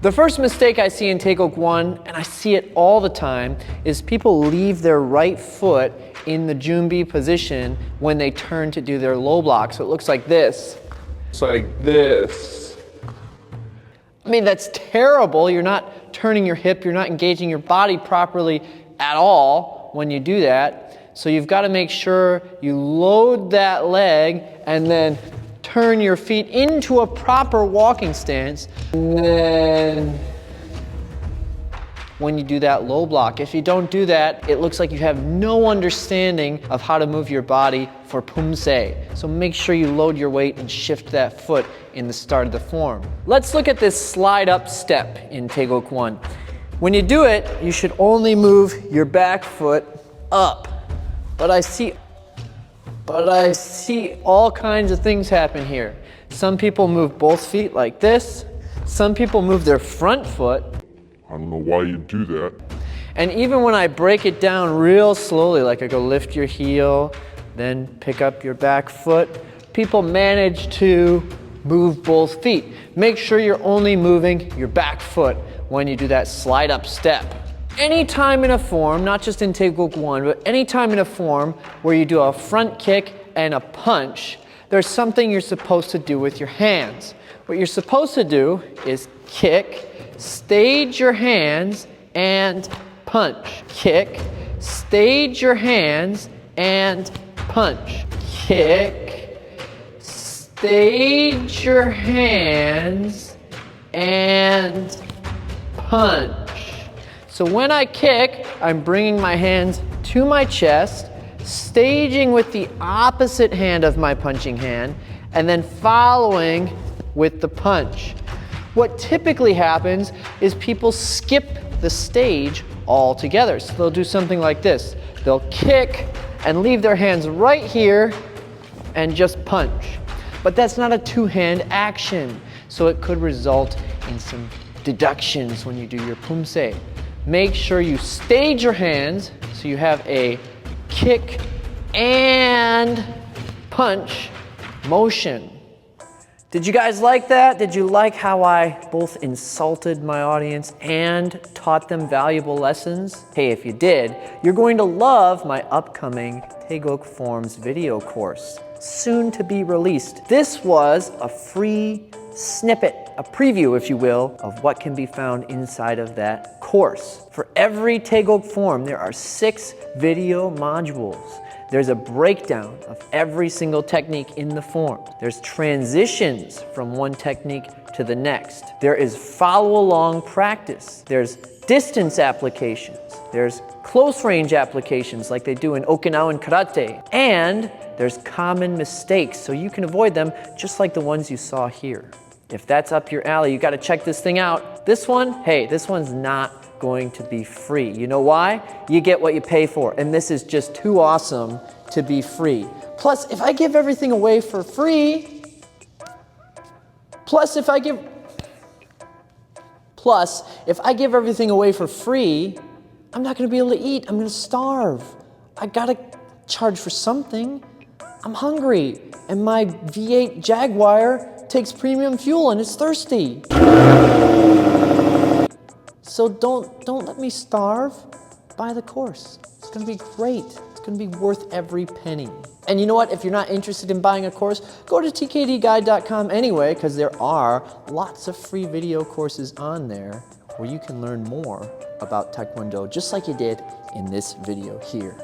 The first mistake I see in Taegeuk 1, and I see it all the time, is people leave their right foot in the junbi position when they turn to do their low block. So it looks like this. It's like this. I mean, that's terrible. You're not turning your hip, you're not engaging your body properly at all when you do that. So you've got to make sure you load that leg and then turn your feet into a proper walking stance. And then when you do that low block, if you don't do that, it looks like you have no understanding of how to move your body for pumse. So make sure you load your weight and shift that foot in the start of the form. Let's look at this slide up step in Taegeuk 1. When you do it, you should only move your back foot up. But I see all kinds of things happen here. Some people move both feet like this. Some people move their front foot. I don't know why you do that. And even when I break it down real slowly, like I go lift your heel, then pick up your back foot, people manage to move both feet. Make sure you're only moving your back foot when you do that slide up step. Anytime in a form, not just in Taegeuk 1, but anytime in a form where you do a front kick and a punch, there's something you're supposed to do with your hands. What you're supposed to do is kick, stage your hands, and punch. Kick, stage your hands, and punch. Kick, stage your hands, and punch. So when I kick, I'm bringing my hands to my chest, staging with the opposite hand of my punching hand, and then following with the punch. What typically happens is people skip the stage altogether. So they'll do something like this. They'll kick and leave their hands right here and just punch. But that's not a two-hand action, so it could result in some deductions when you do your pumse. Make sure you stage your hands so you have a kick and punch motion. Did you guys like that? Did you like how I both insulted my audience and taught them valuable lessons? Hey, if you did, you're going to love my upcoming Taegeuk Forms video course, soon to be released. This was a free snippet, a preview, if you will, of what can be found inside of that course. For every Taegeuk form, there are 6 video modules. There's a breakdown of every single technique in the form. There's transitions from one technique to the next. There is follow-along practice. There's distance applications. There's close range applications like they do in Okinawan karate. And there's common mistakes, so you can avoid them just like the ones you saw here. If that's up your alley, you gotta check this thing out. This one, hey, this one's not going to be free. You know why? You get what you pay for, and this is just too awesome to be free. Plus, if I give everything away for free, if I give everything away for free, I'm not gonna be able to eat, I'm gonna starve. I gotta charge for something. I'm hungry, and my V8 Jaguar takes premium fuel and it's thirsty. So don't let me starve. Buy the course. It's gonna be great. It's gonna be worth every penny. And you know what? If you're not interested in buying a course, go to tkdguide.com anyway, because there are lots of free video courses on there where you can learn more about Taekwondo, just like you did in this video here.